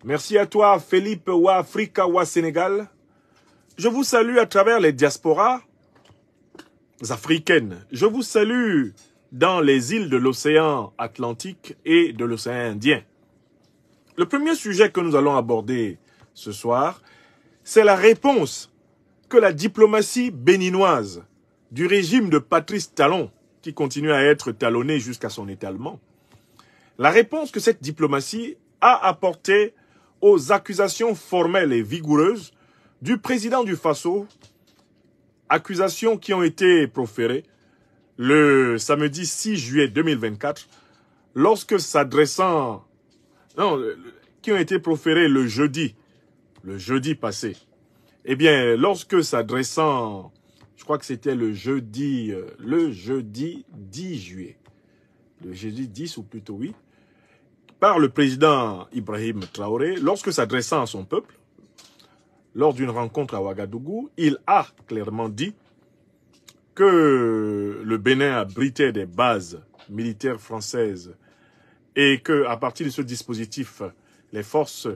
Merci à toi, Philippe Ouafrika Wa Sénégal. Je vous salue à travers les diasporas africaines. Je vous salue dans les îles de l'océan Atlantique et de l'océan Indien. Le premier sujet que nous allons aborder ce soir, c'est la réponse que la diplomatie béninoise du régime de Patrice Talon, qui continue à être talonné jusqu'à son étalement, la réponse que cette diplomatie a apportée aux accusations formelles et vigoureuses du président du Faso, accusations qui ont été proférées le samedi 6 juillet 2024, lorsque s'adressant... Non, qui ont été proférées le jeudi passé. Eh bien, lorsque s'adressant, je crois que c'était le jeudi 10 juillet, le jeudi 10 ou plutôt oui, par le président Ibrahim Traoré, lorsque s'adressant à son peuple, lors d'une rencontre à Ouagadougou, il a clairement dit que le Bénin abritait des bases militaires françaises et que, à partir de ce dispositif, les forces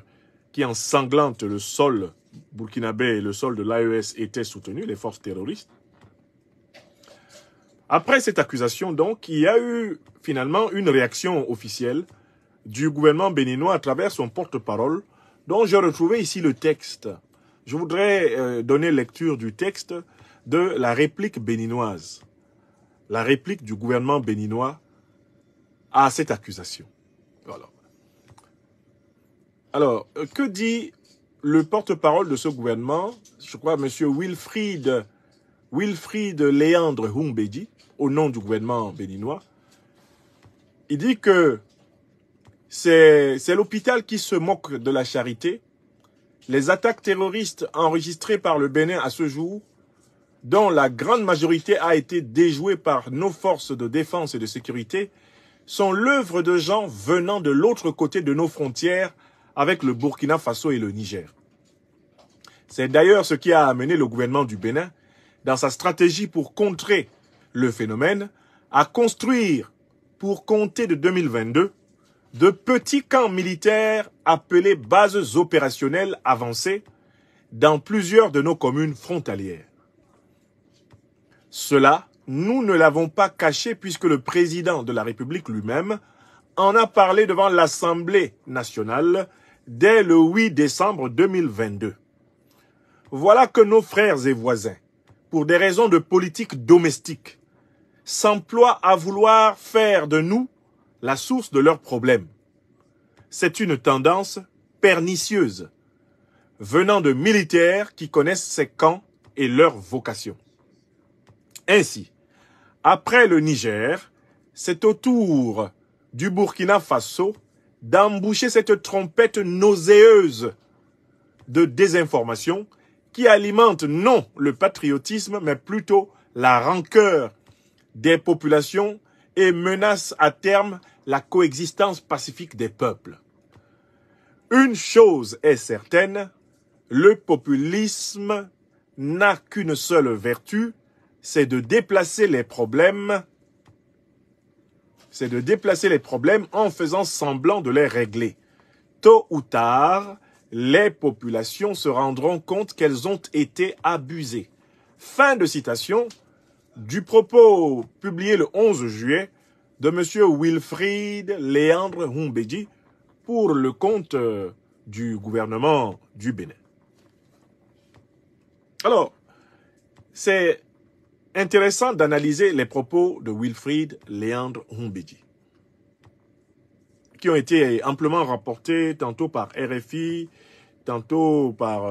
qui ensanglantent le sol burkinabé et le sol de l'AES étaient soutenues, les forces terroristes. Après cette accusation, donc, il y a eu finalement une réaction officielle du gouvernement béninois à travers son porte-parole, dont j'ai retrouvé ici le texte. Je voudrais donner lecture du texte de la réplique béninoise, la réplique du gouvernement béninois à cette accusation. Voilà. Alors, que dit le porte-parole de ce gouvernement, je crois M. Wilfried Léandre Humbedi, au nom du gouvernement béninois? Il dit que c'est l'hôpital qui se moque de la charité. Les attaques terroristes enregistrées par le Bénin à ce jour, dont la grande majorité a été déjouée par nos forces de défense et de sécurité, sont l'œuvre de gens venant de l'autre côté de nos frontières avec le Burkina Faso et le Niger. C'est d'ailleurs ce qui a amené le gouvernement du Bénin, dans sa stratégie pour contrer le phénomène, à construire, pour compter de 2022, de petits camps militaires appelés bases opérationnelles avancées dans plusieurs de nos communes frontalières. Cela, nous ne l'avons pas caché puisque le président de la République lui-même en a parlé devant l'Assemblée nationale dès le 8 décembre 2022. Voilà que nos frères et voisins, pour des raisons de politique domestique, s'emploient à vouloir faire de nous la source de leurs problèmes. C'est une tendance pernicieuse, venant de militaires qui connaissent ces camps et leur vocation. Ainsi, après le Niger, c'est au tour du Burkina Faso d'emboucher cette trompette nauséeuse de désinformation qui alimente non le patriotisme, mais plutôt la rancœur des populations et menace à terme la coexistence pacifique des peuples. Une chose est certaine, le populisme n'a qu'une seule vertu, c'est de déplacer les problèmes. C'est de déplacer les problèmes en faisant semblant de les régler. Tôt ou tard, les populations se rendront compte qu'elles ont été abusées. Fin de citation du propos publié le 11 juillet de M. Wilfried Léandre Humbedi pour le compte du gouvernement du Bénin. Alors, c'est intéressant d'analyser les propos de Wilfried Léandre Humbedi, qui ont été amplement rapportés tantôt par RFI, tantôt par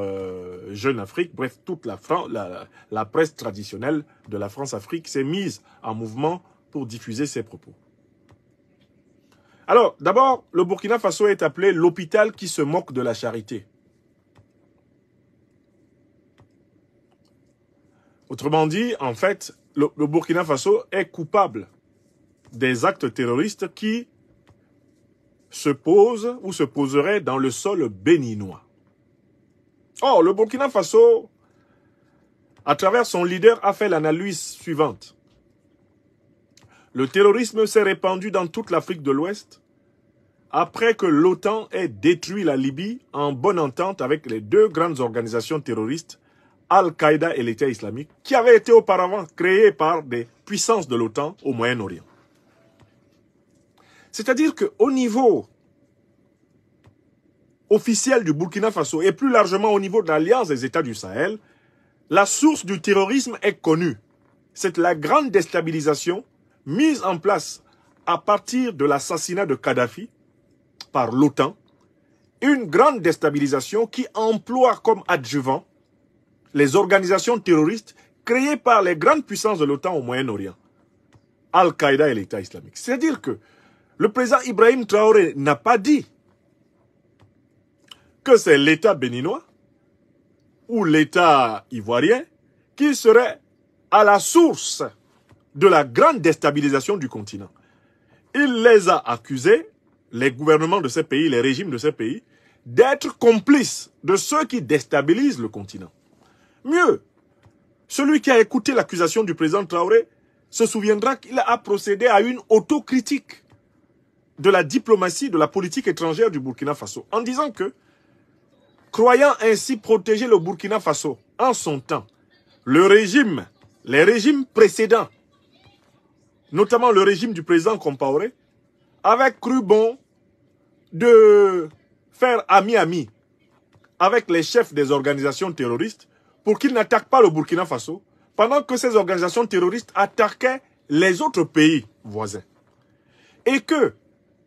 Jeune Afrique, bref, toute la presse traditionnelle de la France-Afrique s'est mise en mouvement pour diffuser ces propos. Alors, d'abord, le Burkina Faso est appelé l'hôpital qui se moque de la charité. Autrement dit, en fait, le Burkina Faso est coupable des actes terroristes qui se posent ou se poseraient dans le sol béninois. Or, le Burkina Faso, à travers son leader, a fait l'analyse suivante. Le terrorisme s'est répandu dans toute l'Afrique de l'Ouest après que l'OTAN ait détruit la Libye en bonne entente avec les deux grandes organisations terroristes, Al-Qaïda et l'État islamique, qui avaient été auparavant créées par des puissances de l'OTAN au Moyen-Orient. C'est-à-dire qu'au niveau officiel du Burkina Faso et plus largement au niveau de l'Alliance des États du Sahel, la source du terrorisme est connue. C'est la grande déstabilisation mise en place à partir de l'assassinat de Kadhafi par l'OTAN, une grande déstabilisation qui emploie comme adjuvant les organisations terroristes créées par les grandes puissances de l'OTAN au Moyen-Orient, Al-Qaïda et l'État islamique. C'est-à-dire que le président Ibrahim Traoré n'a pas dit que c'est l'État béninois ou l'État ivoirien qui serait à la source de la grande déstabilisation du continent. Il les a accusés, les gouvernements de ces pays, les régimes de ces pays, d'être complices de ceux qui déstabilisent le continent. Mieux, celui qui a écouté l'accusation du président Traoré se souviendra qu'il a procédé à une autocritique de la diplomatie, de la politique étrangère du Burkina Faso, en disant que, croyant ainsi protéger le Burkina Faso en son temps, les régimes précédents, notamment le régime du président Compaoré, avaient cru bon de faire ami-ami avec les chefs des organisations terroristes pour qu'ils n'attaquent pas le Burkina Faso, pendant que ces organisations terroristes attaquaient les autres pays voisins. Et que,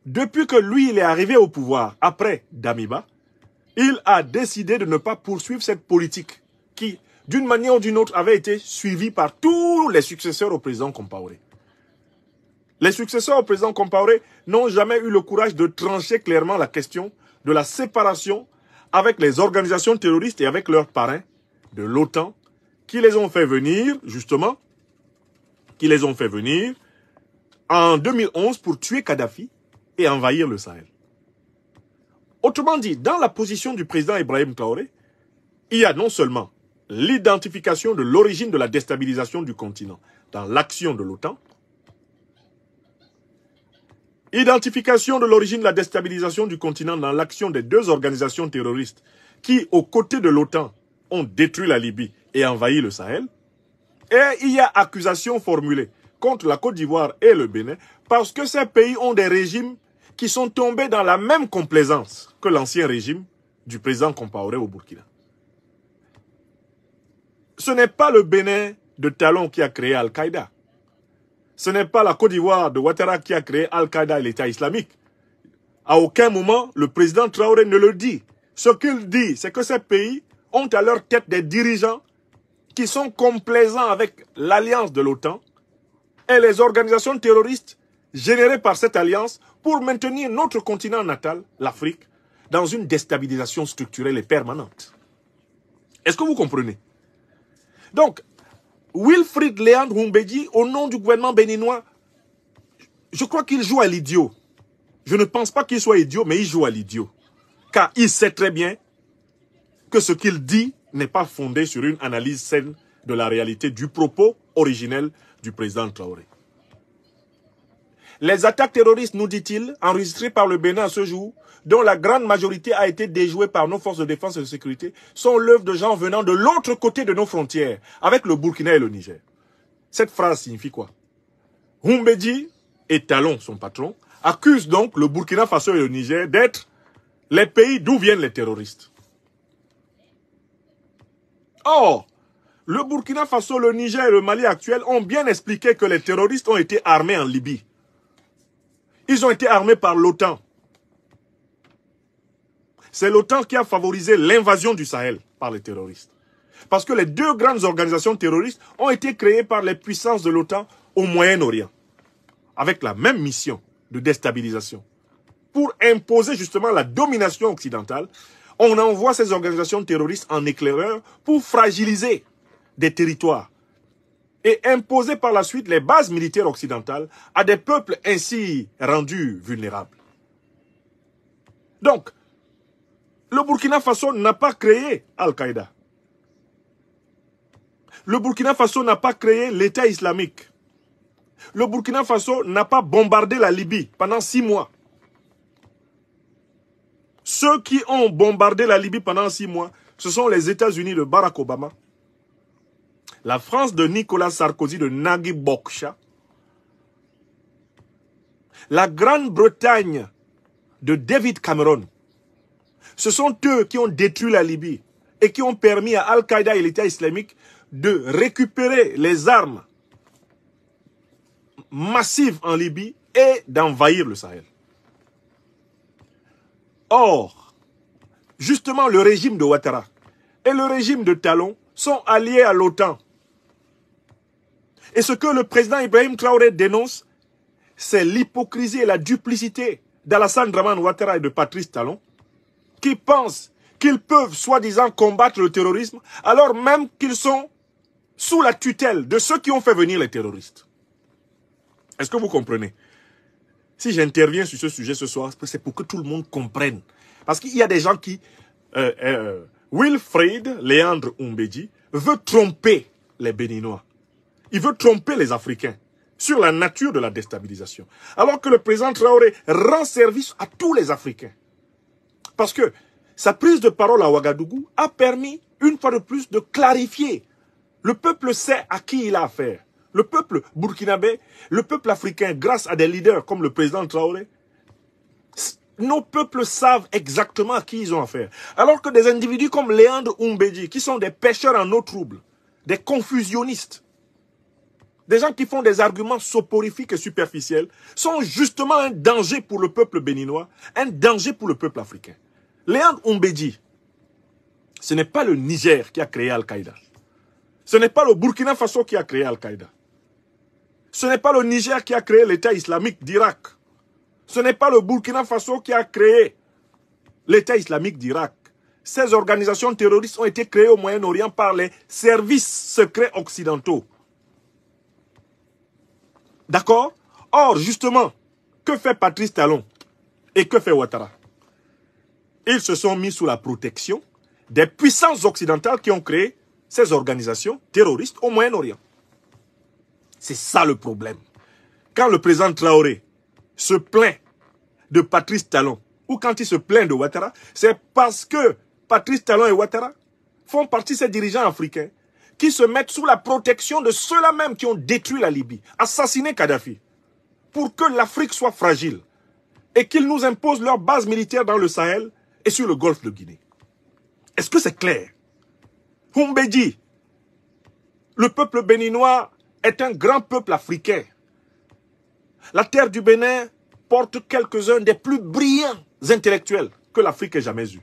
depuis que lui, il est arrivé au pouvoir, après Damiba, il a décidé de ne pas poursuivre cette politique qui, d'une manière ou d'une autre, avait été suivie par tous les successeurs au président Compaoré. Les successeurs au président Compaoré n'ont jamais eu le courage de trancher clairement la question de la séparation avec les organisations terroristes et avec leurs parrains de l'OTAN, qui les ont fait venir, justement, en 2011 pour tuer Kadhafi et envahir le Sahel. Autrement dit, dans la position du président Ibrahim Traoré, il y a non seulement l'identification de l'origine de la déstabilisation du continent dans l'action de l'OTAN, identification de l'origine de la déstabilisation du continent dans l'action des deux organisations terroristes qui, aux côtés de l'OTAN, ont détruit la Libye et envahi le Sahel. Et il y a accusation formulée contre la Côte d'Ivoire et le Bénin parce que ces pays ont des régimes qui sont tombés dans la même complaisance que l'ancien régime du président Compaoré au Burkina. Ce n'est pas le Bénin de Talon qui a créé Al-Qaïda. Ce n'est pas la Côte d'Ivoire de Ouattara qui a créé Al-Qaïda et l'État islamique. À aucun moment, le président Traoré ne le dit. Ce qu'il dit, c'est que ces pays ont à leur tête des dirigeants qui sont complaisants avec l'alliance de l'OTAN et les organisations terroristes générées par cette alliance pour maintenir notre continent natal, l'Afrique, dans une déstabilisation structurelle et permanente. Est-ce que vous comprenez? Donc, Wilfried Léandre Humbedi, au nom du gouvernement béninois, je crois qu'il joue à l'idiot. Je ne pense pas qu'il soit idiot, mais il joue à l'idiot. Car il sait très bien que ce qu'il dit n'est pas fondé sur une analyse saine de la réalité du propos originel du président Traoré. Les attaques terroristes, nous dit-il, enregistrées par le Bénin à ce jour, dont la grande majorité a été déjouée par nos forces de défense et de sécurité, sont l'œuvre de gens venant de l'autre côté de nos frontières, avec le Burkina et le Niger. Cette phrase signifie quoi? Humbedi et Talon, son patron, accusent donc le Burkina Faso et le Niger d'être les pays d'où viennent les terroristes. Or, le Burkina Faso, le Niger et le Mali actuel ont bien expliqué que les terroristes ont été armés en Libye. Ils ont été armés par l'OTAN. C'est l'OTAN qui a favorisé l'invasion du Sahel par les terroristes. Parce que les deux grandes organisations terroristes ont été créées par les puissances de l'OTAN au Moyen-Orient, avec la même mission de déstabilisation. Pour imposer justement la domination occidentale, on envoie ces organisations terroristes en éclaireur pour fragiliser des territoires et imposer par la suite les bases militaires occidentales à des peuples ainsi rendus vulnérables. Donc, le Burkina Faso n'a pas créé Al-Qaïda. Le Burkina Faso n'a pas créé l'État islamique. Le Burkina Faso n'a pas bombardé la Libye pendant 6 mois. Ceux qui ont bombardé la Libye pendant 6 mois, ce sont les États-Unis de Barack Obama, la France de Nicolas Sarkozy, de Nagui Bokcha, la Grande-Bretagne de David Cameron. Ce sont eux qui ont détruit la Libye et qui ont permis à Al-Qaïda et l'État islamique de récupérer les armes massives en Libye et d'envahir le Sahel. Or, justement, le régime de Ouattara et le régime de Talon sont alliés à l'OTAN. Et ce que le président Ibrahim Traoré dénonce, c'est l'hypocrisie et la duplicité d'Alassane Draman Ouattara et de Patrice Talon, qui pensent qu'ils peuvent soi-disant combattre le terrorisme, alors même qu'ils sont sous la tutelle de ceux qui ont fait venir les terroristes. Est-ce que vous comprenez? Si j'interviens sur ce sujet ce soir, c'est pour que tout le monde comprenne. Parce qu'il y a des gens qui... Wilfried Léandre Oumbeji veut tromper les Béninois. Il veut tromper les Africains sur la nature de la déstabilisation. Alors que le président Traoré rend service à tous les Africains. Parce que sa prise de parole à Ouagadougou a permis, une fois de plus, de clarifier. Le peuple sait à qui il a affaire. Le peuple burkinabé, le peuple africain, grâce à des leaders comme le président Traoré, nos peuples savent exactement à qui ils ont affaire. Alors que des individus comme Léandre Oumbeji, qui sont des pêcheurs en eau trouble, des confusionnistes, des gens qui font des arguments soporifiques et superficiels, sont justement un danger pour le peuple béninois, un danger pour le peuple africain. Léandre Oumbeji, ce n'est pas le Niger qui a créé Al-Qaïda. Ce n'est pas le Burkina Faso qui a créé Al-Qaïda. Ce n'est pas le Niger qui a créé l'État islamique d'Irak. Ce n'est pas le Burkina Faso qui a créé l'État islamique d'Irak. Ces organisations terroristes ont été créées au Moyen-Orient par les services secrets occidentaux. D'accord? Or, justement, que fait Patrice Talon et que fait Ouattara? Ils se sont mis sous la protection des puissances occidentales qui ont créé ces organisations terroristes au Moyen-Orient. C'est ça le problème. Quand le président Traoré se plaint de Patrice Talon, ou quand il se plaint de Ouattara, c'est parce que Patrice Talon et Ouattara font partie de ces dirigeants africains qui se mettent sous la protection de ceux-là même qui ont détruit la Libye, assassiné Kadhafi, pour que l'Afrique soit fragile et qu'ils nous imposent leur base militaire dans le Sahel et sur le golfe de Guinée. Est-ce que c'est clair? Oumbeji, le peuple béninois est un grand peuple africain. La terre du Bénin porte quelques-uns des plus brillants intellectuels que l'Afrique ait jamais eus.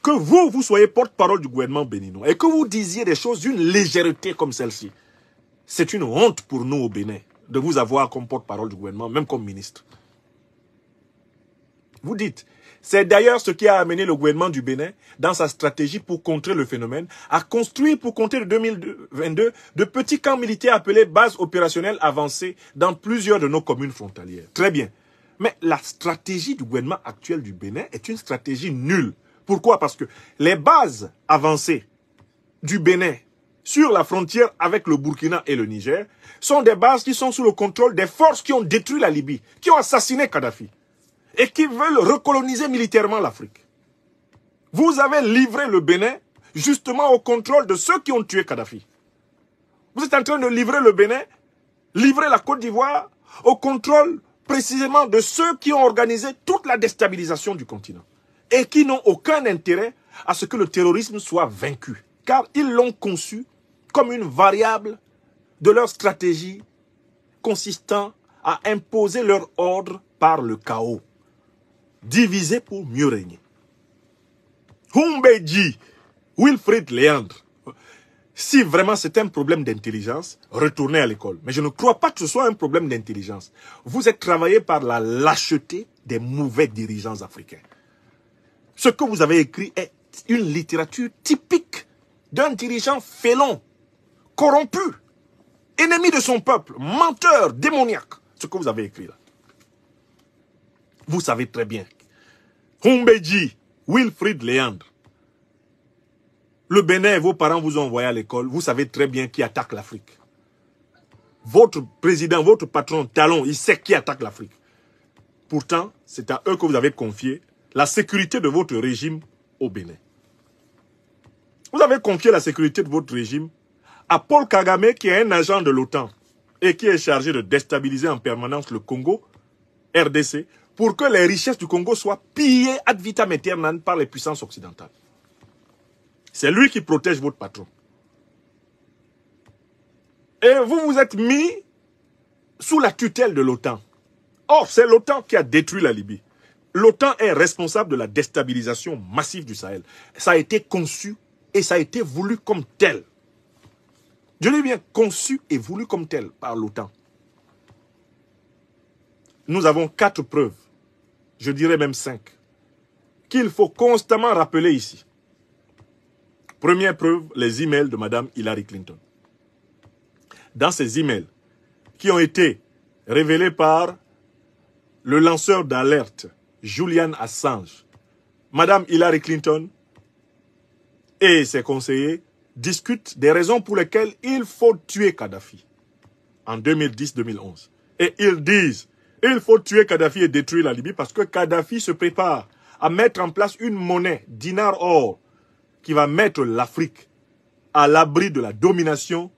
Que vous soyez porte-parole du gouvernement béninois et que vous disiez des choses d'une légèreté comme celle-ci, c'est une honte pour nous au Bénin de vous avoir comme porte-parole du gouvernement, même comme ministre. Vous dites, c'est d'ailleurs ce qui a amené le gouvernement du Bénin, dans sa stratégie pour contrer le phénomène, à construire pour compter de 2022 de petits camps militaires appelés bases opérationnelles avancées dans plusieurs de nos communes frontalières. Très bien. Mais la stratégie du gouvernement actuel du Bénin est une stratégie nulle. Pourquoi? Parce que les bases avancées du Bénin sur la frontière avec le Burkina et le Niger sont des bases qui sont sous le contrôle des forces qui ont détruit la Libye, qui ont assassiné Kadhafi et qui veulent recoloniser militairement l'Afrique. Vous avez livré le Bénin justement au contrôle de ceux qui ont tué Kadhafi. Vous êtes en train de livrer le Bénin, livrer la Côte d'Ivoire au contrôle précisément de ceux qui ont organisé toute la déstabilisation du continent et qui n'ont aucun intérêt à ce que le terrorisme soit vaincu, car ils l'ont conçu comme une variable de leur stratégie consistant à imposer leur ordre par le chaos. Diviser pour mieux régner. Oumbeji, Wilfried Léandre, si vraiment c'est un problème d'intelligence, retournez à l'école. Mais je ne crois pas que ce soit un problème d'intelligence. Vous êtes travaillé par la lâcheté des mauvais dirigeants africains. Ce que vous avez écrit est une littérature typique d'un dirigeant félon, corrompu, ennemi de son peuple, menteur, démoniaque. Ce que vous avez écrit là. Vous savez très bien. Oumbeji, Wilfried Léandre. Le Bénin et vos parents vous ont envoyé à l'école. Vous savez très bien qui attaque l'Afrique. Votre président, votre patron, Talon, il sait qui attaque l'Afrique. Pourtant, c'est à eux que vous avez confié la sécurité de votre régime au Bénin. Vous avez confié la sécurité de votre régime à Paul Kagame, qui est un agent de l'OTAN et qui est chargé de déstabiliser en permanence le Congo, RDC, pour que les richesses du Congo soient pillées ad vitam aeternam par les puissances occidentales. C'est lui qui protège votre patron. Et vous vous êtes mis sous la tutelle de l'OTAN. Or, c'est l'OTAN qui a détruit la Libye. L'OTAN est responsable de la déstabilisation massive du Sahel. Ça a été conçu et ça a été voulu comme tel. Je dis bien conçu et voulu comme tel par l'OTAN. Nous avons 4 preuves, je dirais même 5, qu'il faut constamment rappeler ici. Première preuve, les emails de Mme Hillary Clinton. Dans ces emails, qui ont été révélés par le lanceur d'alerte, Julian Assange, Mme Hillary Clinton et ses conseillers discutent des raisons pour lesquelles il faut tuer Kadhafi en 2010-2011. Et ils disent, il faut tuer Kadhafi et détruire la Libye parce que Kadhafi se prépare à mettre en place une monnaie, dinar-or, qui va mettre l'Afrique à l'abri de la domination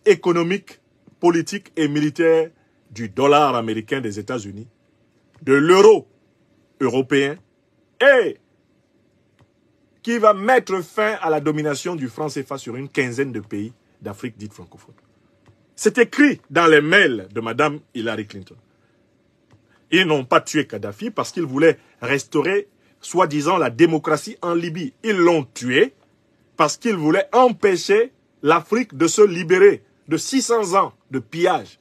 économique, politique et militaire du dollar américain des États-Unis, de l'euro européen et qui va mettre fin à la domination du franc CFA sur une quinzaine de pays d'Afrique dite francophone. C'est écrit dans les mails de Mme Hillary Clinton. Ils n'ont pas tué Kadhafi parce qu'ils voulaient restaurer, soi-disant, la démocratie en Libye. Ils l'ont tué parce qu'ils voulaient empêcher l'Afrique de se libérer de 600 ans de pillage,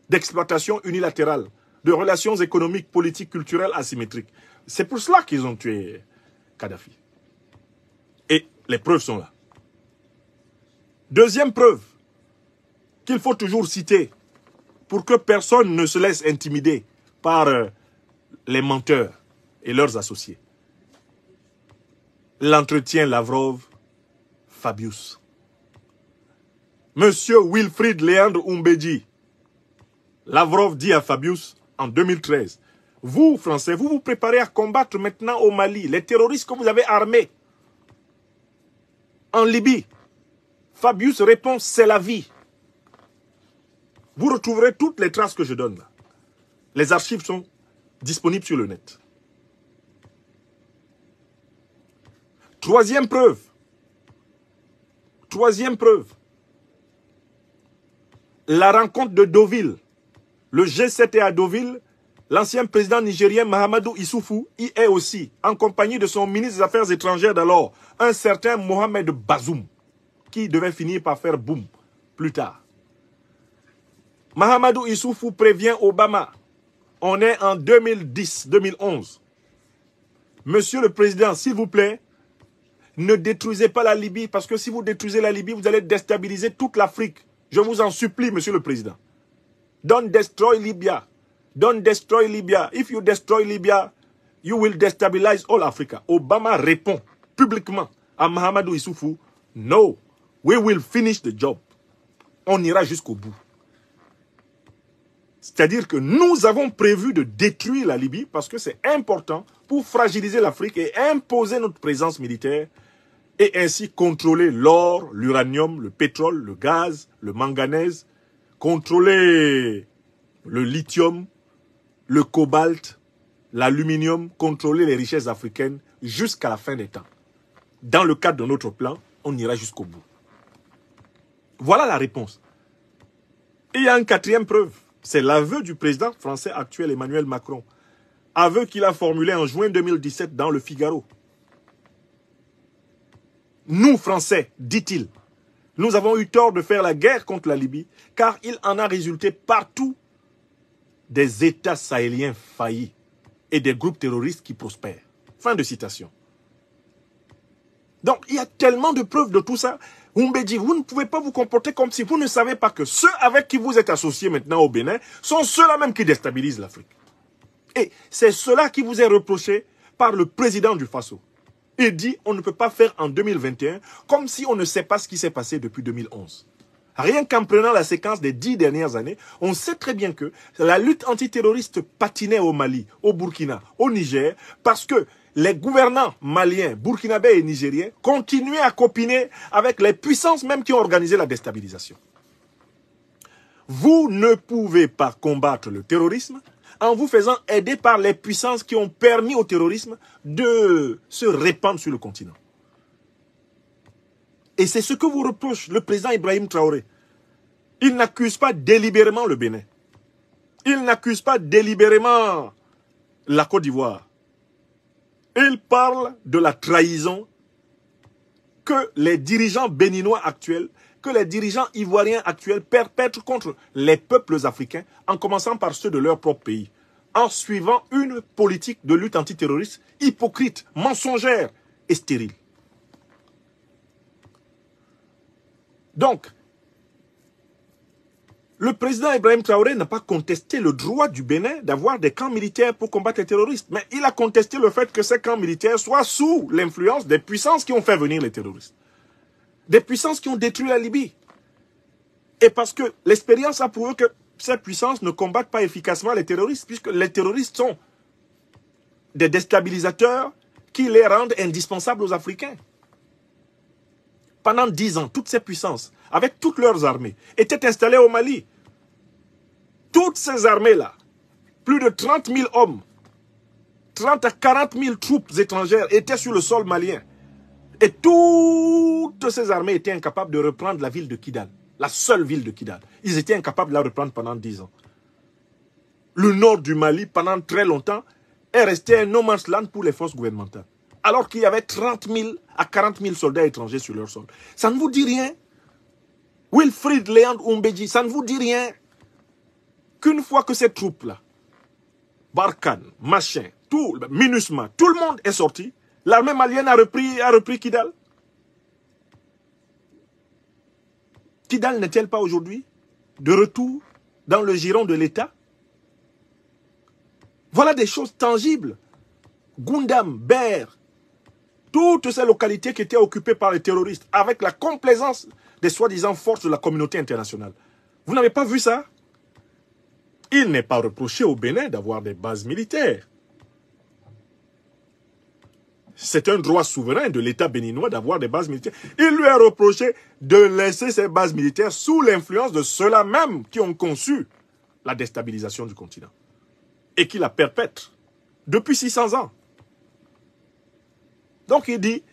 d'exploitation unilatérale, de relations économiques, politiques, culturelles asymétriques. C'est pour cela qu'ils ont tué Kadhafi. Et les preuves sont là. Deuxième preuve qu'il faut toujours citer pour que personne ne se laisse intimider par les menteurs et leurs associés. L'entretien Lavrov-Fabius. Monsieur Wilfried Léandre Oumbeji, Lavrov dit à Fabius en 2013, vous, Français, vous vous préparez à combattre maintenant au Mali les terroristes que vous avez armés en Libye. Fabius répond, c'est la vie. Vous retrouverez toutes les traces que je donne là. Les archives sont disponibles sur le net. Troisième preuve. La rencontre de Deauville. Le G7 est à Deauville. L'ancien président nigérien Mahamadou Issoufou y est aussi, en compagnie de son ministre des Affaires étrangères d'alors, un certain Mohamed Bazoum, qui devait finir par faire boum plus tard. Mahamadou Issoufou prévient Obama. On est en 2010-2011. Monsieur le Président, s'il vous plaît, ne détruisez pas la Libye, parce que si vous détruisez la Libye, vous allez déstabiliser toute l'Afrique. Je vous en supplie, Monsieur le Président. Don't destroy Libya. Don't destroy Libya. If you destroy Libya, you will destabilize all Africa. Obama répond publiquement à Mahamadou Issoufou, no, we will finish the job. On ira jusqu'au bout. C'est-à-dire que nous avons prévu de détruire la Libye parce que c'est important pour fragiliser l'Afrique et imposer notre présence militaire et ainsi contrôler l'or, l'uranium, le pétrole, le gaz, le manganèse, contrôler le lithium, le cobalt, l'aluminium, contrôler les richesses africaines jusqu'à la fin des temps. Dans le cadre de notre plan, on ira jusqu'au bout. Voilà la réponse. Et il y a une quatrième preuve. C'est l'aveu du président français actuel Emmanuel Macron. Aveu qu'il a formulé en juin 2017 dans Le Figaro. Nous, Français, dit-il, nous avons eu tort de faire la guerre contre la Libye, car il en a résulté partout des États sahéliens faillis et des groupes terroristes qui prospèrent. Fin de citation. Donc, il y a tellement de preuves de tout ça. Oumbeji, vous ne pouvez pas vous comporter comme si vous ne savez pas que ceux avec qui vous êtes associés maintenant au Bénin sont ceux-là même qui déstabilisent l'Afrique. Et c'est cela qui vous est reproché par le président du Faso. Il dit on ne peut pas faire en 2021 comme si on ne sait pas ce qui s'est passé depuis 2011. Rien qu'en prenant la séquence des 10 dernières années, on sait très bien que la lutte antiterroriste patinait au Mali, au Burkina, au Niger, parce que les gouvernants maliens, burkinabés et nigériens continuaient à copiner avec les puissances même qui ont organisé la déstabilisation. Vous ne pouvez pas combattre le terrorisme en vous faisant aider par les puissances qui ont permis au terrorisme de se répandre sur le continent. Et c'est ce que vous reproche le président Ibrahim Traoré. Il n'accuse pas délibérément le Bénin. Il n'accuse pas délibérément la Côte d'Ivoire. Il parle de la trahison que les dirigeants béninois actuels, que les dirigeants ivoiriens actuels perpètrent contre les peuples africains, en commençant par ceux de leur propre pays, en suivant une politique de lutte antiterroriste hypocrite, mensongère et stérile. Donc, le président Ibrahim Traoré n'a pas contesté le droit du Bénin d'avoir des camps militaires pour combattre les terroristes, mais il a contesté le fait que ces camps militaires soient sous l'influence des puissances qui ont fait venir les terroristes. Des puissances qui ont détruit la Libye. Et parce que l'expérience a prouvé que ces puissances ne combattent pas efficacement les terroristes, puisque les terroristes sont des déstabilisateurs qui les rendent indispensables aux Africains. Pendant 10 ans, toutes ces puissances, avec toutes leurs armées, étaient installées au Mali. Toutes ces armées-là, plus de 30 000 hommes, 30 à 40 000 troupes étrangères étaient sur le sol malien. Et toutes ces armées étaient incapables de reprendre la ville de Kidal, la seule ville de Kidal. Ils étaient incapables de la reprendre pendant 10 ans. Le nord du Mali, pendant très longtemps, est resté un no man's land pour les forces gouvernementales. Alors qu'il y avait 30 000 à 40 000 soldats étrangers sur leur sol. Ça ne vous dit rien? Wilfried Léand Oumbeji, ça ne vous dit rien? Qu'une fois que ces troupes-là, Barkhane, machin, tout, MINUSMA, tout le monde est sorti, l'armée malienne a repris Kidal. Kidal n'est-elle pas aujourd'hui de retour dans le giron de l'État? Voilà des choses tangibles. Goundam, Ber, toutes ces localités qui étaient occupées par les terroristes, avec la complaisance des soi-disant forces de la communauté internationale. Vous n'avez pas vu ça? Il n'est pas reproché au Bénin d'avoir des bases militaires. C'est un droit souverain de l'État béninois d'avoir des bases militaires. Il lui est reproché de laisser ces bases militaires sous l'influence de ceux-là même qui ont conçu la déstabilisation du continent. Et qui la perpètrent depuis 600 ans. Donc il dit,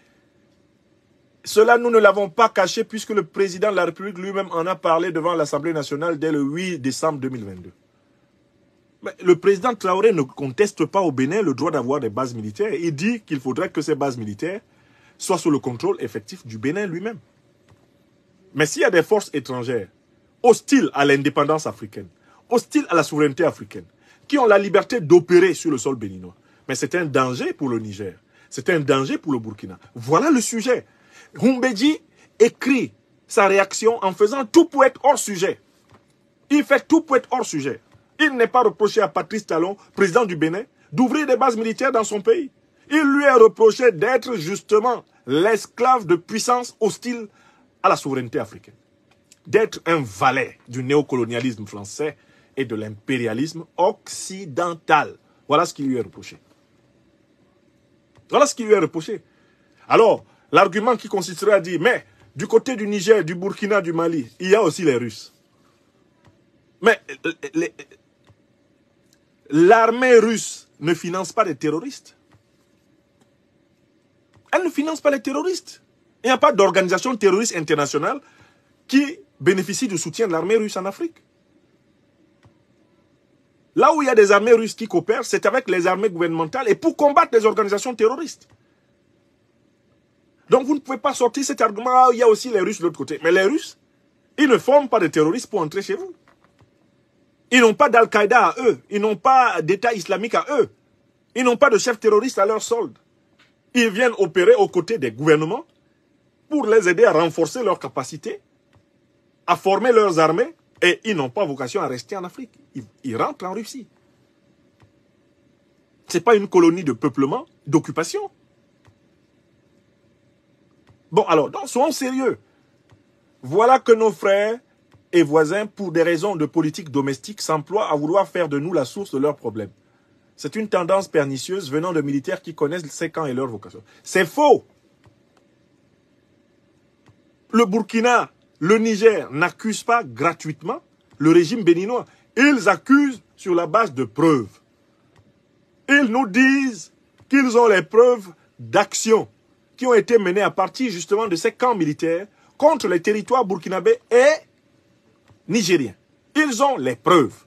cela nous ne l'avons pas caché puisque le président de la République lui-même en a parlé devant l'Assemblée nationale dès le 8 décembre 2022. Mais le président Traoré ne conteste pas au Bénin le droit d'avoir des bases militaires. Il dit qu'il faudrait que ces bases militaires soient sous le contrôle effectif du Bénin lui-même. Mais s'il y a des forces étrangères hostiles à l'indépendance africaine, hostiles à la souveraineté africaine, qui ont la liberté d'opérer sur le sol béninois, mais c'est un danger pour le Niger. C'est un danger pour le Burkina. Voilà le sujet. Oumbeji écrit sa réaction en faisant tout pour être hors sujet. Il fait tout pour être hors sujet. Il n'est pas reproché à Patrice Talon, président du Bénin, d'ouvrir des bases militaires dans son pays. Il lui est reproché d'être justement l'esclave de puissances hostiles à la souveraineté africaine. D'être un valet du néocolonialisme français et de l'impérialisme occidental. Voilà ce qui lui est reproché. Voilà ce qui lui est reproché. Alors, l'argument qui consisterait à dire, mais du côté du Niger, du Burkina, du Mali, il y a aussi les Russes. Mais l'armée russe ne finance pas les terroristes. Elle ne finance pas les terroristes. Il n'y a pas d'organisation terroriste internationale qui bénéficie du soutien de l'armée russe en Afrique. Là où il y a des armées russes qui coopèrent, c'est avec les armées gouvernementales et pour combattre les organisations terroristes. Donc vous ne pouvez pas sortir cet argument, ah, il y a aussi les Russes de l'autre côté. Mais les Russes, ils ne forment pas de terroristes pour entrer chez vous. Ils n'ont pas d'Al-Qaïda à eux. Ils n'ont pas d'État islamique à eux. Ils n'ont pas de chef terroriste à leur solde. Ils viennent opérer aux côtés des gouvernements pour les aider à renforcer leurs capacités, à former leurs armées, et ils n'ont pas vocation à rester en Afrique. Ils rentrent en Russie. Ce n'est pas une colonie de peuplement, d'occupation. Bon, alors, donc, soyons sérieux. Voilà que nos frères et voisins, pour des raisons de politique domestique, s'emploient à vouloir faire de nous la source de leurs problèmes. C'est une tendance pernicieuse venant de militaires qui connaissent ces camps et leur vocation. C'est faux. Le Burkina, le Niger n'accusent pas gratuitement le régime béninois. Ils accusent sur la base de preuves. Ils nous disent qu'ils ont les preuves d'actions qui ont été menées à partir justement de ces camps militaires contre les territoires burkinabés et nigériens. Ils ont les preuves.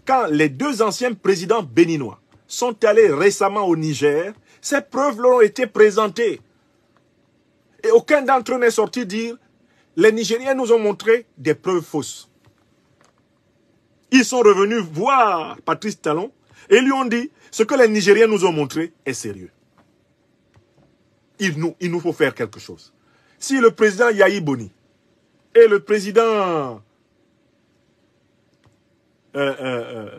Quand les deux anciens présidents béninois sont allés récemment au Niger, ces preuves leur ont été présentées. Et aucun d'entre eux n'est sorti dire « Les Nigériens nous ont montré des preuves fausses ». Ils sont revenus voir Patrice Talon et lui ont dit « Ce que les Nigériens nous ont montré est sérieux. Il nous faut faire quelque chose. » Si le président Yahi Boni et le président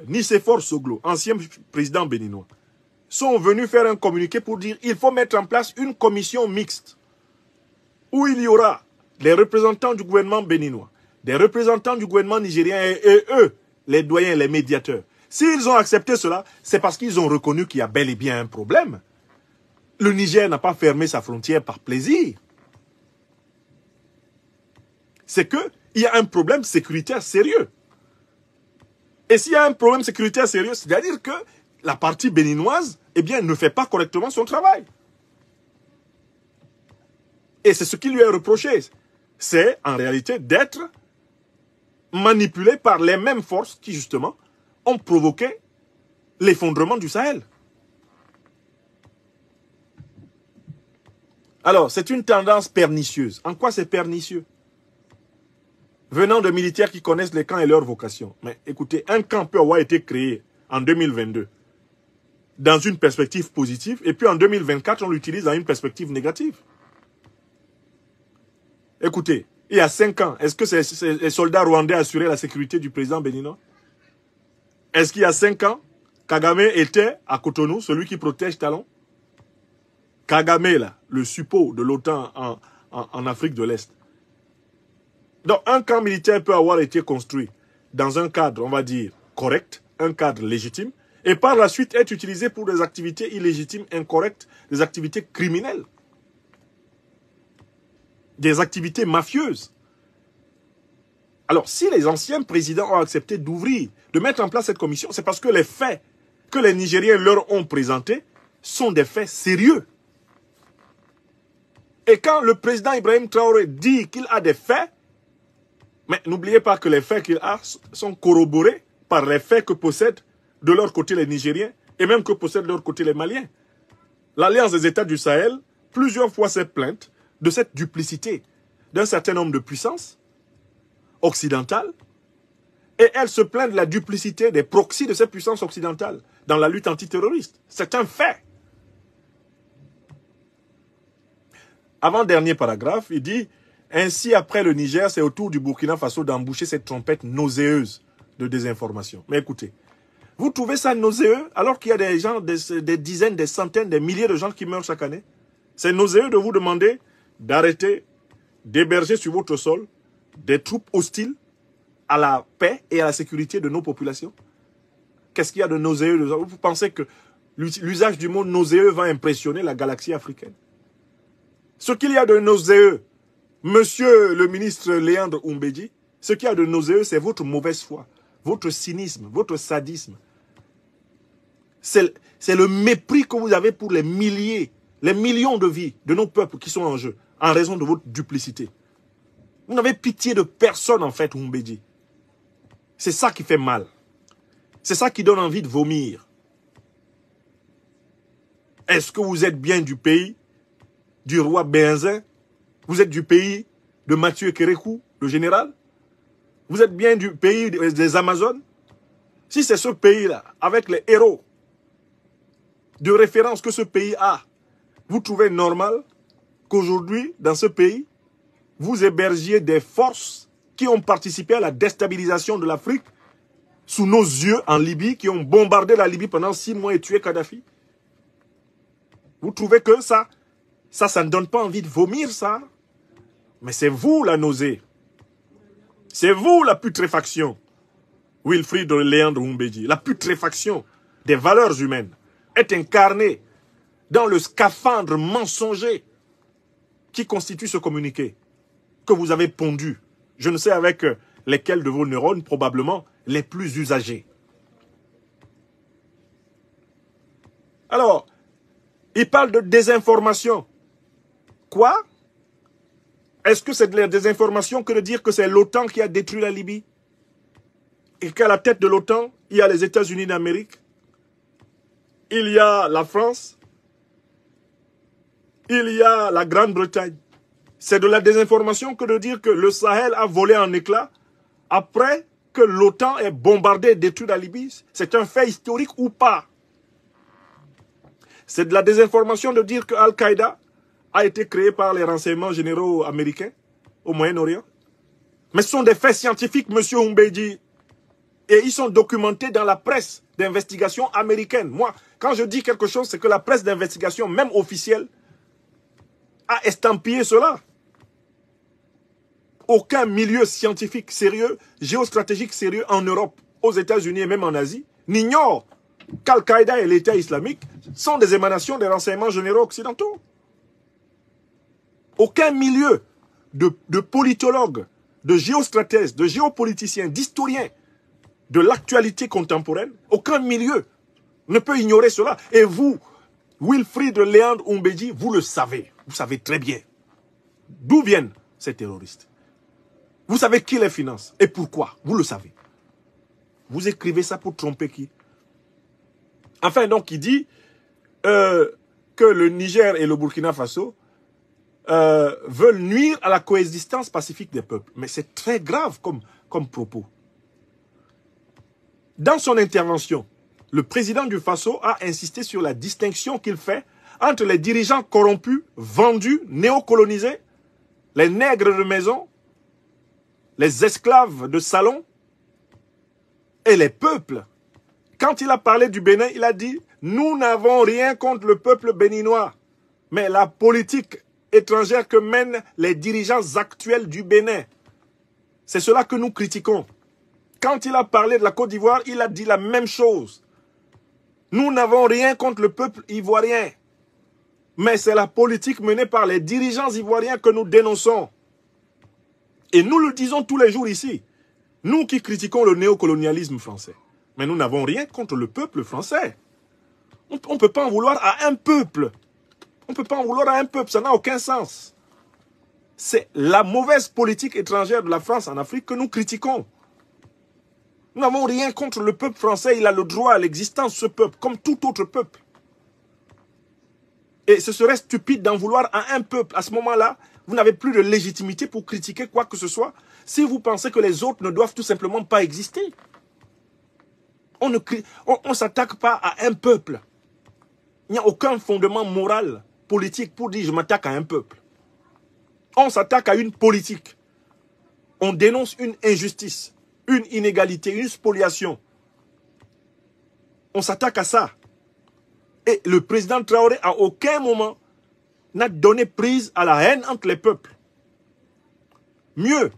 Nicéphore Soglo, ancien président béninois, sont venus faire un communiqué pour dire il faut mettre en place une commission mixte où il y aura les représentants du gouvernement béninois, des représentants du gouvernement nigérien et eux, les doyens, les médiateurs. S'ils ont accepté cela, c'est parce qu'ils ont reconnu qu'il y a bel et bien un problème. Le Niger n'a pas fermé sa frontière par plaisir. C'est qu'il y a un problème sécuritaire sérieux. Et s'il y a un problème sécuritaire sérieux, c'est-à-dire que la partie béninoise, eh bien, ne fait pas correctement son travail. Et c'est ce qui lui est reproché. C'est, en réalité, d'être manipulé par les mêmes forces qui, justement, ont provoqué l'effondrement du Sahel. Alors, c'est une tendance pernicieuse. En quoi c'est pernicieux? Venant de militaires qui connaissent les camps et leur vocation. Mais écoutez, un camp peut avoir été créé en 2022 dans une perspective positive, et puis en 2024, on l'utilise dans une perspective négative. Écoutez, il y a 5 ans, est-ce que les soldats rwandais assuraient la sécurité du président béninois? Est-ce qu'il y a 5 ans, Kagame était à Cotonou, celui qui protège Talon? Kagame, là, le suppôt de l'OTAN en Afrique de l'Est. Donc, un camp militaire peut avoir été construit dans un cadre, on va dire, correct, un cadre légitime, et par la suite être utilisé pour des activités illégitimes, incorrectes, des activités criminelles, des activités mafieuses. Alors, si les anciens présidents ont accepté d'ouvrir, de mettre en place cette commission, c'est parce que les faits que les Nigériens leur ont présentés sont des faits sérieux. Et quand le président Ibrahim Traoré dit qu'il a des faits, mais n'oubliez pas que les faits qu'il a sont corroborés par les faits que possèdent de leur côté les Nigériens et même que possèdent de leur côté les Maliens. L'Alliance des États du Sahel, plusieurs fois s'est plainte de cette duplicité d'un certain nombre de puissances occidentales et elle se plaint de la duplicité des proxys de ces puissances occidentales dans la lutte antiterroriste. C'est un fait. Avant-dernier paragraphe, il dit « Ainsi, après le Niger, c'est au tour du Burkina Faso d'emboucher cette trompette nauséeuse de désinformation. » Mais écoutez, vous trouvez ça nauséeux alors qu'il y a des gens, des dizaines, des centaines, des milliers de gens qui meurent chaque année? C'est nauséeux de vous demander d'arrêter, d'héberger sur votre sol des troupes hostiles à la paix et à la sécurité de nos populations? Qu'est-ce qu'il y a de nauséeux? Vous pensez que l'usage du mot nauséeux va impressionner la galaxie africaine? Ce qu'il y a de nauséeux, monsieur le ministre Léandre Oumbédi, ce qu'il y a de nauséeux, c'est votre mauvaise foi, votre cynisme, votre sadisme. C'est le mépris que vous avez pour les millions de vies de nos peuples qui sont en jeu, en raison de votre duplicité. Vous n'avez pitié de personne, en fait, Oumbédi. C'est ça qui fait mal. C'est ça qui donne envie de vomir. Est-ce que vous êtes bien du pays du roi Béhanzin? Vous êtes du pays de Mathieu Kérékou, le général? Vous êtes bien du pays des Amazones? Si c'est ce pays-là, avec les héros de référence que ce pays a, vous trouvez normal qu'aujourd'hui, dans ce pays, vous hébergiez des forces qui ont participé à la déstabilisation de l'Afrique sous nos yeux en Libye, qui ont bombardé la Libye pendant 6 mois et tué Kadhafi? Vous trouvez que ça ne donne pas envie de vomir, ça? Mais c'est vous la nausée. C'est vous la putréfaction, Wilfried Léandre Humbéji. La putréfaction des valeurs humaines est incarnée dans le scaphandre mensonger qui constitue ce communiqué que vous avez pondu. Je ne sais avec lesquels de vos neurones, probablement les plus usagés. Alors, il parle de désinformation. Quoi? Est-ce que c'est de la désinformation que de dire que c'est l'OTAN qui a détruit la Libye? Et qu'à la tête de l'OTAN, il y a les États-Unis d'Amérique, il y a la France, il y a la Grande-Bretagne. C'est de la désinformation que de dire que le Sahel a volé en éclats après que l'OTAN ait bombardé et détruit la Libye. C'est un fait historique ou pas? C'est de la désinformation de dire que Al-Qaïda a été créé par les renseignements généraux américains au Moyen-Orient. Mais ce sont des faits scientifiques, monsieur Humbéji. Et ils sont documentés dans la presse d'investigation américaine. Moi, quand je dis quelque chose, c'est que la presse d'investigation, même officielle, a estampillé cela. Aucun milieu scientifique sérieux, géostratégique sérieux en Europe, aux États-Unis et même en Asie, n'ignore qu'Al-Qaïda et l'État islamique sont des émanations des renseignements généraux occidentaux. Aucun milieu de politologues, de géostratèges, de géopoliticiens, d'historiens de l'actualité contemporaine, aucun milieu ne peut ignorer cela. Et vous, Wilfried Léandre Humbéji, vous le savez. Vous savez très bien d'où viennent ces terroristes. Vous savez qui les finance et pourquoi. Vous le savez. Vous écrivez ça pour tromper qui? Enfin, donc, il dit que le Niger et le Burkina Faso veulent nuire à la coexistence pacifique des peuples. Mais c'est très grave comme propos. Dans son intervention, le président du Faso a insisté sur la distinction qu'il fait entre les dirigeants corrompus, vendus, néocolonisés, les nègres de maison, les esclaves de salon et les peuples. Quand il a parlé du Bénin, il a dit « Nous n'avons rien contre le peuple béninois, mais la politique étrangère que mènent les dirigeants actuels du Bénin, c'est cela que nous critiquons. » Quand il a parlé de la Côte d'Ivoire, il a dit la même chose. Nous n'avons rien contre le peuple ivoirien, mais c'est la politique menée par les dirigeants ivoiriens que nous dénonçons. Et nous le disons tous les jours ici, nous qui critiquons le néocolonialisme français. Mais nous n'avons rien contre le peuple français. On ne peut pas en vouloir à un peuple. On ne peut pas en vouloir à un peuple, ça n'a aucun sens. C'est la mauvaise politique étrangère de la France en Afrique que nous critiquons. Nous n'avons rien contre le peuple français, il a le droit à l'existence, ce peuple, comme tout autre peuple. Et ce serait stupide d'en vouloir à un peuple. À ce moment-là, vous n'avez plus de légitimité pour critiquer quoi que ce soit si vous pensez que les autres ne doivent tout simplement pas exister. On ne s'attaque pas à un peuple. Il n'y a aucun fondement moral, politique pour dire je m'attaque à un peuple. On s'attaque à une politique. On dénonce une injustice, une inégalité, une spoliation. On s'attaque à ça. Et le président Traoré, à aucun moment, n'a donné prise à la haine entre les peuples. Mieux,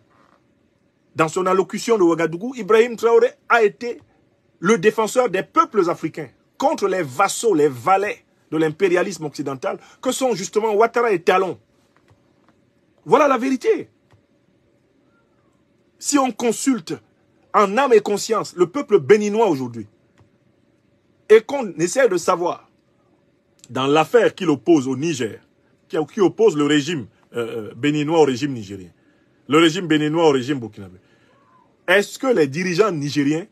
dans son allocution de Ouagadougou, Ibrahim Traoré a été le défenseur des peuples africains contre les vassaux, les valets de l'impérialisme occidental, que sont justement Ouattara et Talon. Voilà la vérité. Si on consulte en âme et conscience le peuple béninois aujourd'hui, et qu'on essaie de savoir, dans l'affaire qu'il oppose au Niger, qui oppose le régime béninois au régime nigérien, le régime béninois au régime burkinabé, est-ce que les dirigeants nigériens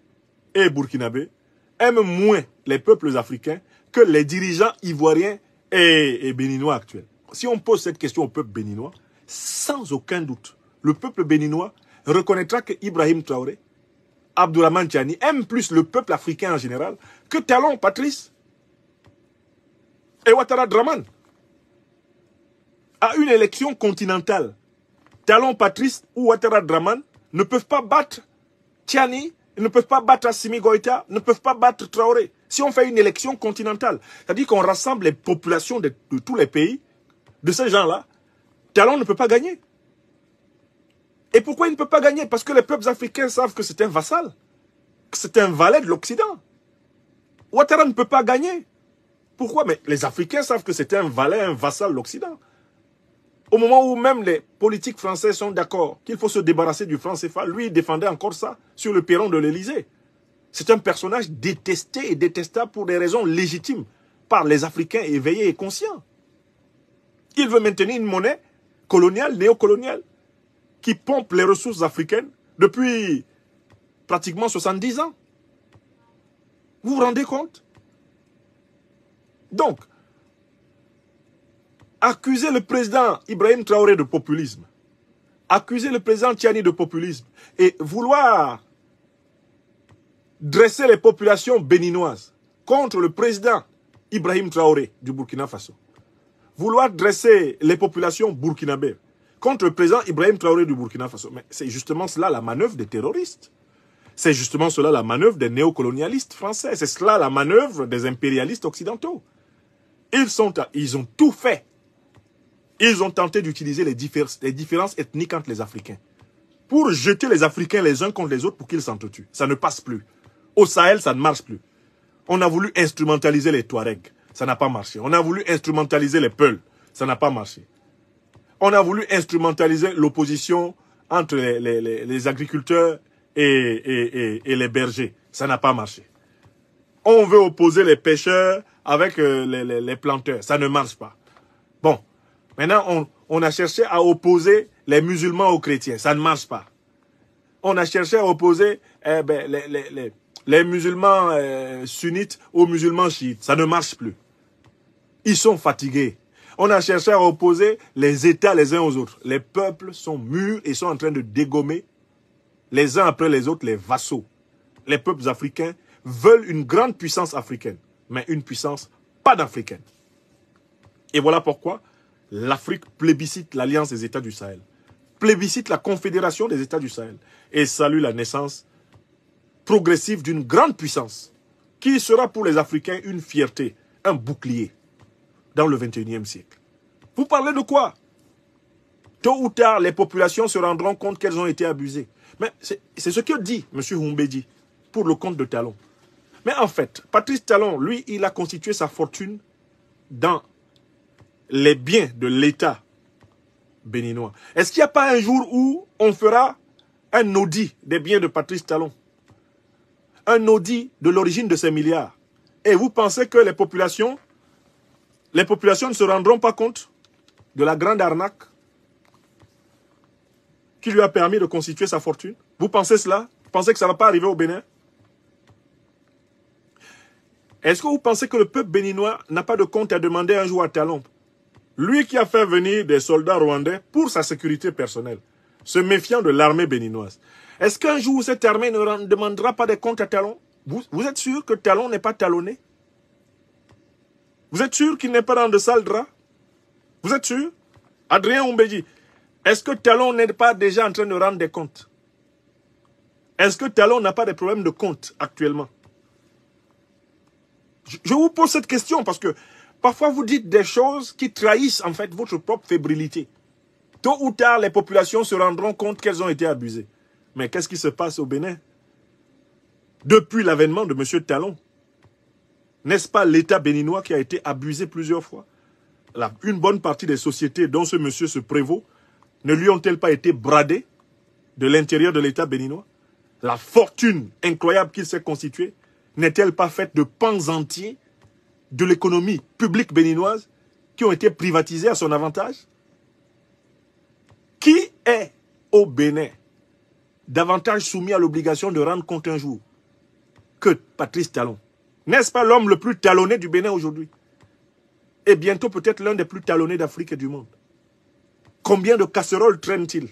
et burkinabés aiment moins les peuples africains que les dirigeants ivoiriens et béninois actuels? Si on pose cette question au peuple béninois, sans aucun doute, le peuple béninois reconnaîtra que Ibrahim Traoré, Abdourahmane Tiani aime plus le peuple africain en général que Talon Patrice et Ouattara Draman. À une élection continentale, Talon Patrice ou Ouattara Draman ne peuvent pas battre Tiani, ne peuvent pas battre Assimi Goïta, ne peuvent pas battre Traoré. Si on fait une élection continentale, c'est-à-dire qu'on rassemble les populations de tous les pays, de ces gens-là, Talon ne peut pas gagner. Et pourquoi il ne peut pas gagner? Parce que les peuples africains savent que c'est un vassal, que c'est un valet de l'Occident. Ouattara ne peut pas gagner. Pourquoi? Mais les Africains savent que c'est un valet, un vassal de l'Occident. Au moment où même les politiques français sont d'accord qu'il faut se débarrasser du franc CFA, lui, il défendait encore ça sur le perron de l'Élysée. C'est un personnage détesté et détestable pour des raisons légitimes par les Africains éveillés et conscients. Il veut maintenir une monnaie coloniale, néocoloniale, qui pompe les ressources africaines depuis pratiquement 70 ans. Vous vous rendez compte? Donc, accuser le président Ibrahim Traoré de populisme, accuser le président Tiani de populisme et vouloir dresser les populations béninoises contre le président Ibrahim Traoré du Burkina Faso, vouloir dresser les populations burkinabées contre le président Ibrahim Traoré du Burkina Faso, mais c'est justement cela la manœuvre des terroristes. C'est justement cela la manœuvre des néocolonialistes français. C'est cela la manœuvre des impérialistes occidentaux. Ils ont tout fait. Ils ont tenté d'utiliser les différences ethniques entre les Africains pour jeter les Africains les uns contre les autres pour qu'ils s'entretuent. Ça ne passe plus. Au Sahel, ça ne marche plus. On a voulu instrumentaliser les Touaregs. Ça n'a pas marché. On a voulu instrumentaliser les Peuls. Ça n'a pas marché. On a voulu instrumentaliser l'opposition entre les agriculteurs et les bergers. Ça n'a pas marché. On veut opposer les pêcheurs avec les planteurs. Ça ne marche pas. Bon, maintenant, on a cherché à opposer les musulmans aux chrétiens. Ça ne marche pas. On a cherché à opposer les musulmans sunnites aux musulmans chiites. Ça ne marche plus. Ils sont fatigués. On a cherché à opposer les États les uns aux autres. Les peuples sont mûrs et sont en train de dégommer les uns après les autres les vassaux. Les peuples africains veulent une grande puissance africaine, mais une puissance panafricaine. Et voilà pourquoi l'Afrique plébiscite l'Alliance des États du Sahel, plébiscite la Confédération des États du Sahel et salue la naissance progressive d'une grande puissance qui sera pour les Africains une fierté, un bouclier dans le 21e siècle. Vous parlez de quoi? Tôt ou tard, les populations se rendront compte qu'elles ont été abusées. Mais c'est ce que dit M. Humbedi pour le compte de Talon. Mais en fait, Patrice Talon, lui, il a constitué sa fortune dans les biens de l'État béninois. Est-ce qu'il n'y a pas un jour où on fera un audit des biens de Patrice Talon? Un audit de l'origine de ces milliards. Et vous pensez que les populations ne se rendront pas compte de la grande arnaque qui lui a permis de constituer sa fortune? Vous pensez cela? Vous pensez que ça ne va pas arriver au Bénin? Est-ce que vous pensez que le peuple béninois n'a pas de compte à demander un jour à Talon? Lui qui a fait venir des soldats rwandais pour sa sécurité personnelle, se méfiant de l'armée béninoise. Est-ce qu'un jour cette armée ne demandera pas des comptes à Talon? Vous êtes sûr que Talon n'est pas talonné? Vous êtes sûr qu'il n'est pas dans de sales draps? Vous êtes sûr? Adrien Humbedi, est-ce que Talon n'est pas déjà en train de rendre des comptes? Est-ce que Talon n'a pas de problème de compte actuellement? Je vous pose cette question parce que parfois vous dites des choses qui trahissent en fait votre propre fébrilité. Tôt ou tard, les populations se rendront compte qu'elles ont été abusées. Mais qu'est-ce qui se passe au Bénin? Depuis l'avènement de M. Talon, n'est-ce pas l'État béninois qui a été abusé plusieurs fois? Une bonne partie des sociétés dont ce monsieur se prévaut, ne lui ont-elles pas été bradées de l'intérieur de l'État béninois? La fortune incroyable qu'il s'est constituée n'est-elle pas faite de pans entiers de l'économie publique béninoise qui ont été privatisés à son avantage? Qui est au Bénin davantage soumis à l'obligation de rendre compte un jour que Patrice Talon? N'est-ce pas l'homme le plus talonné du Bénin aujourd'hui? Et bientôt peut-être l'un des plus talonnés d'Afrique et du monde. Combien de casseroles traîne-t-il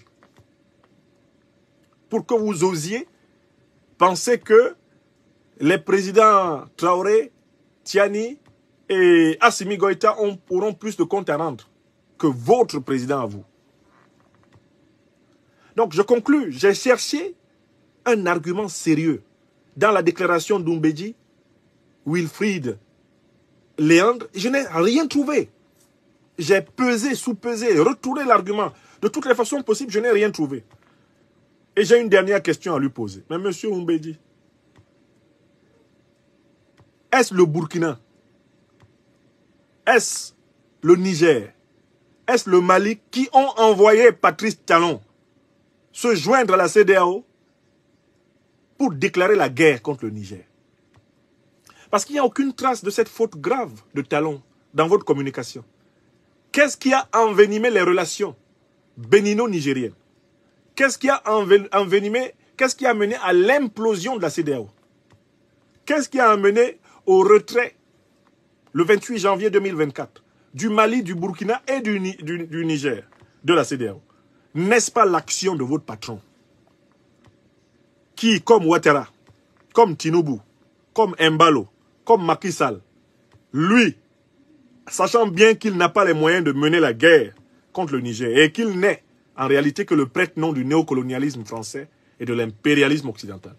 pour que vous osiez penser que les présidents Traoré, Tiani et Assimi Goïta auront plus de comptes à rendre que votre président à vous? Donc je conclus, j'ai cherché un argument sérieux dans la déclaration d'Humbedi, Wilfried Léandre. Je n'ai rien trouvé. J'ai pesé, sous-pesé, retourné l'argument. De toutes les façons possibles, je n'ai rien trouvé. Et j'ai une dernière question à lui poser. Mais monsieur Oumbédi, est-ce le Burkina? Est-ce le Niger? Est-ce le Mali qui ont envoyé Patrice Talon se joindre à la CEDEAO pour déclarer la guerre contre le Niger? Parce qu'il n'y a aucune trace de cette faute grave de Talon dans votre communication. Qu'est-ce qui a envenimé les relations bénino-nigériennes? Qu'est-ce qui a envenimé, qu'est-ce qui a mené à l'implosion de la CEDEAO? Qu'est-ce qui a amené au retrait, le 28 janvier 2024, du Mali, du Burkina et du Niger, de la CEDEAO? N'est-ce pas l'action de votre patron qui, comme Ouattara, comme Tinubu, comme Embalo, comme Macky Sall, lui, sachant bien qu'il n'a pas les moyens de mener la guerre contre le Niger et qu'il n'est en réalité que le prête-nom du néocolonialisme français et de l'impérialisme occidental.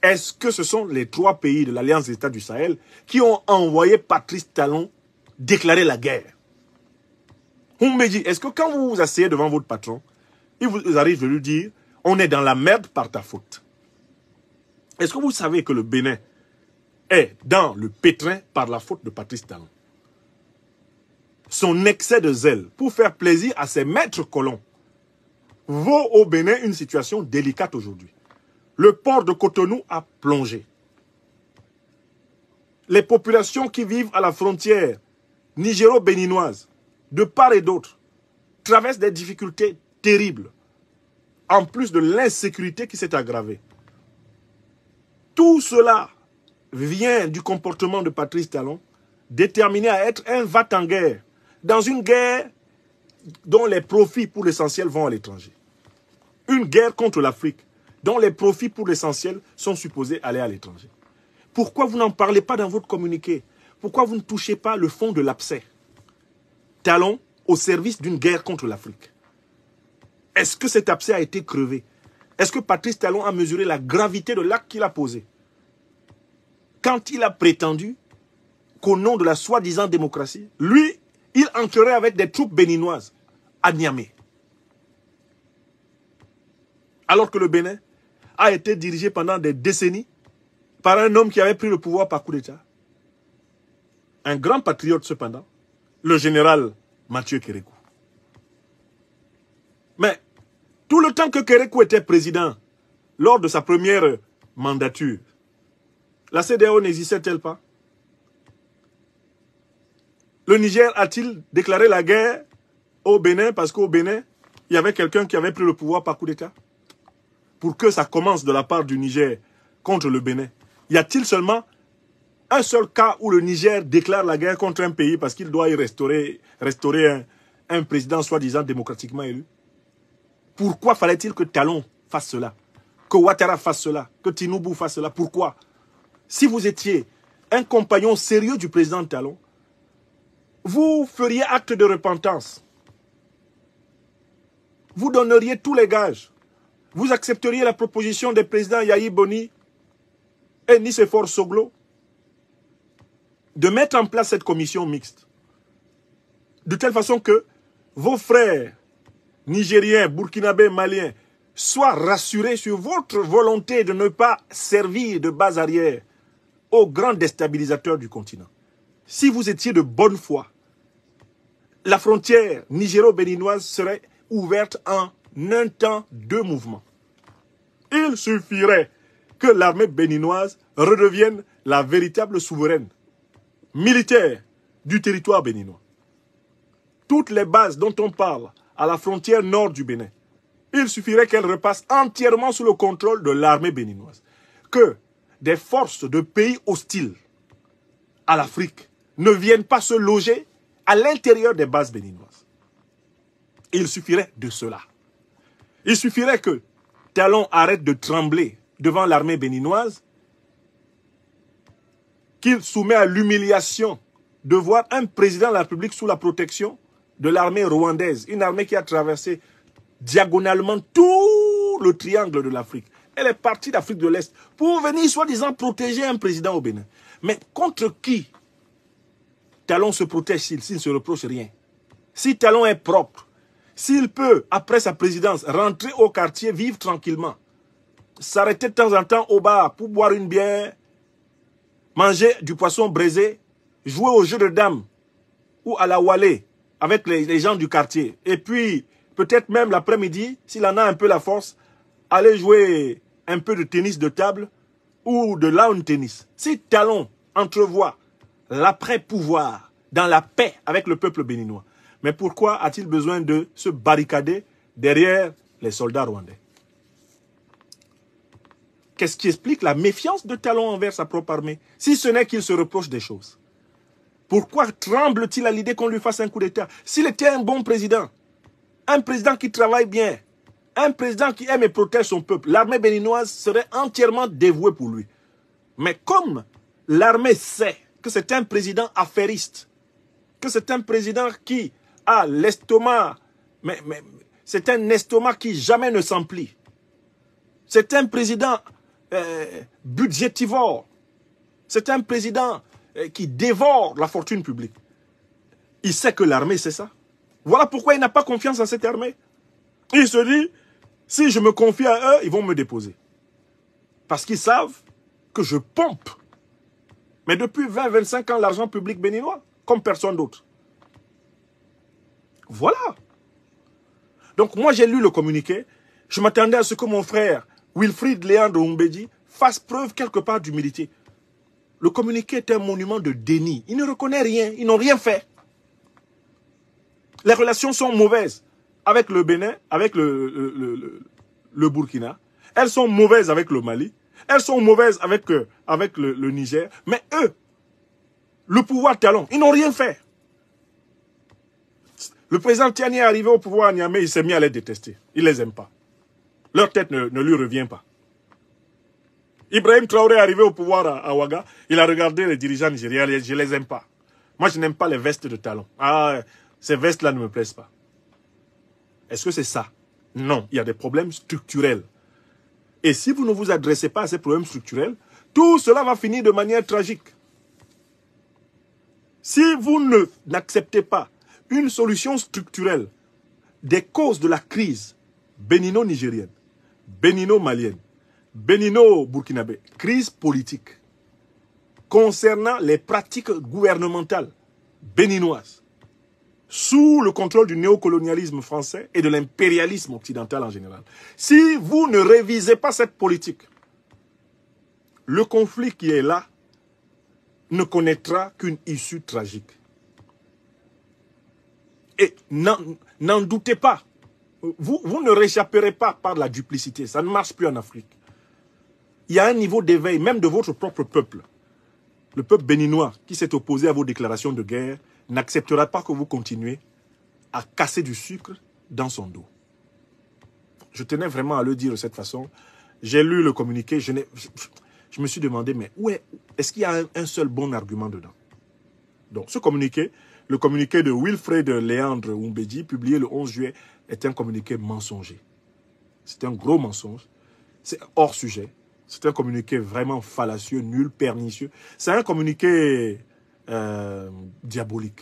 Est-ce que ce sont les 3 pays de l'Alliance des États du Sahel qui ont envoyé Patrice Talon déclarer la guerre? On me dit, est-ce que quand vous vous asseyez devant votre patron, il vous arrive de lui dire, on est dans la merde par ta faute? Est-ce que vous savez que le Bénin est dans le pétrin par la faute de Patrice Talon? Son excès de zèle pour faire plaisir à ses maîtres colons vaut au Bénin une situation délicate aujourd'hui. Le port de Cotonou a plongé. Les populations qui vivent à la frontière nigéro-béninoise, de part et d'autre, traversent des difficultés terribles, en plus de l'insécurité qui s'est aggravée. Tout cela vient du comportement de Patrice Talon, déterminé à être un va-t-en-guerre, dans une guerre dont les profits pour l'essentiel vont à l'étranger. Une guerre contre l'Afrique, dont les profits pour l'essentiel sont supposés aller à l'étranger. Pourquoi vous n'en parlez pas dans votre communiqué? Pourquoi vous ne touchez pas le fond de l'abcès? Talon au service d'une guerre contre l'Afrique. Est-ce que cet abcès a été crevé? Est-ce que Patrice Talon a mesuré la gravité de l'acte qu'il a posé? Quand il a prétendu qu'au nom de la soi-disant démocratie, lui, il entrerait avec des troupes béninoises à Niamey. Alors que le Bénin a été dirigé pendant des décennies par un homme qui avait pris le pouvoir par coup d'État. Un grand patriote cependant, le général Mathieu Kérékou. Mais tout le temps que Kérékou était président, lors de sa première mandature, la CEDEAO n'existait-elle pas? Le Niger a-t-il déclaré la guerre au Bénin parce qu'au Bénin, il y avait quelqu'un qui avait pris le pouvoir par coup d'État? Pour que ça commence de la part du Niger contre le Bénin, y a-t-il seulement un seul cas où le Niger déclare la guerre contre un pays parce qu'il doit y restaurer un président soi-disant démocratiquement élu? Pourquoi fallait-il que Talon fasse cela? Que Ouattara fasse cela? Que Tinubu fasse cela? Pourquoi? Si vous étiez un compagnon sérieux du président Talon, vous feriez acte de repentance. Vous donneriez tous les gages. Vous accepteriez la proposition des présidents Yahi Boni et Nicéphore Soglo de mettre en place cette commission mixte. De telle façon que vos frères nigériens, burkinabés, maliens soient rassurés sur votre volonté de ne pas servir de base arrière aux grands déstabilisateurs du continent. Si vous étiez de bonne foi, la frontière nigéro-béninoise serait ouverte en un temps, 2 mouvements. Il suffirait que l'armée béninoise redevienne la véritable souveraine militaire du territoire béninois. Toutes les bases dont on parle à la frontière nord du Bénin, il suffirait qu'elles repassent entièrement sous le contrôle de l'armée béninoise. Que des forces de pays hostiles à l'Afrique ne viennent pas se loger à l'intérieur des bases béninoises. Il suffirait de cela. Il suffirait que Talon arrête de trembler devant l'armée béninoise, qu'il soumet à l'humiliation de voir un président de la République sous la protection de l'armée rwandaise, une armée qui a traversé diagonalement tout le triangle de l'Afrique. Elle est partie d'Afrique de l'Est pour venir soi-disant protéger un président au Bénin. Mais contre qui Talon se protège s'il ne se reproche rien? Si Talon est propre, S'il peut, après sa présidence, rentrer au quartier, vivre tranquillement, s'arrêter de temps en temps au bar pour boire une bière, manger du poisson braisé, jouer au jeu de dames ou à la Wallet avec les gens du quartier. Et puis, peut-être même l'après-midi, s'il en a un peu la force, aller jouer un peu de tennis de table ou de lawn tennis. Si Talon entrevoit l'après-pouvoir dans la paix avec le peuple béninois, mais pourquoi a-t-il besoin de se barricader derrière les soldats rwandais? Qu'est-ce qui explique la méfiance de Talon envers sa propre armée, si ce n'est qu'il se reproche des choses? Pourquoi tremble-t-il à l'idée qu'on lui fasse un coup d'État? S'il était un bon président, un président qui travaille bien, un président qui aime et protège son peuple, l'armée béninoise serait entièrement dévouée pour lui. Mais comme l'armée sait que c'est un président affairiste, que c'est un président qui a l'estomac, mais c'est un estomac qui jamais ne s'emplit. C'est un président budgétivore. C'est un président qui dévore la fortune publique. Il sait que l'armée, c'est ça. Voilà pourquoi il n'a pas confiance en cette armée. Il se dit, si je me confie à eux, ils vont me déposer. Parce qu'ils savent que je pompe. Mais depuis 20-25 ans, l'argent public béninois, comme personne d'autre. Voilà. Donc moi, j'ai lu le communiqué. Je m'attendais à ce que mon frère, Wilfried Léandre Oumbédi, fasse preuve quelque part d'humilité. Le communiqué est un monument de déni. Il ne reconnaît rien. Ils n'ont rien fait. Les relations sont mauvaises avec le Bénin, avec le Burkina. Elles sont mauvaises avec le Mali. Elles sont mauvaises avec le Niger. Mais eux, le pouvoir Talon, ils n'ont rien fait. Le président Tiani est arrivé au pouvoir à Niamey, il s'est mis à les détester. Il ne les aime pas. Leur tête ne lui revient pas. Ibrahim Traoré est arrivé au pouvoir à Ouaga, il a regardé les dirigeants nigériens, je ne les aime pas. Moi, je n'aime pas les vestes de Talon. Ah, ces vestes-là ne me plaisent pas. Est-ce que c'est ça? Non, il y a des problèmes structurels. Et si vous ne vous adressez pas à ces problèmes structurels, tout cela va finir de manière tragique. Si vous n'acceptez pas une solution structurelle des causes de la crise bénino-nigérienne, bénino-malienne, bénino-burkinabé, crise politique, concernant les pratiques gouvernementales béninoises, sous le contrôle du néocolonialisme français et de l'impérialisme occidental en général. Si vous ne révisez pas cette politique, le conflit qui est là ne connaîtra qu'une issue tragique. Et n'en doutez pas, vous ne réchapperez pas par la duplicité, ça ne marche plus en Afrique. Il y a un niveau d'éveil, même de votre propre peuple. Le peuple béninois qui s'est opposé à vos déclarations de guerre n'acceptera pas que vous continuiez à casser du sucre dans son dos. Je tenais vraiment à le dire de cette façon. J'ai lu le communiqué, je me suis demandé, mais est-ce qu'il y a un seul bon argument dedans? Donc ce communiqué, le communiqué de Wilfried Léandre Oumbédi, publié le 11 juillet, est un communiqué mensonger. C'est un gros mensonge. C'est hors sujet. C'est un communiqué vraiment fallacieux, nul, pernicieux. C'est un communiqué diabolique.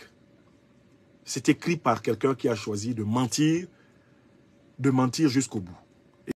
C'est écrit par quelqu'un qui a choisi de mentir jusqu'au bout.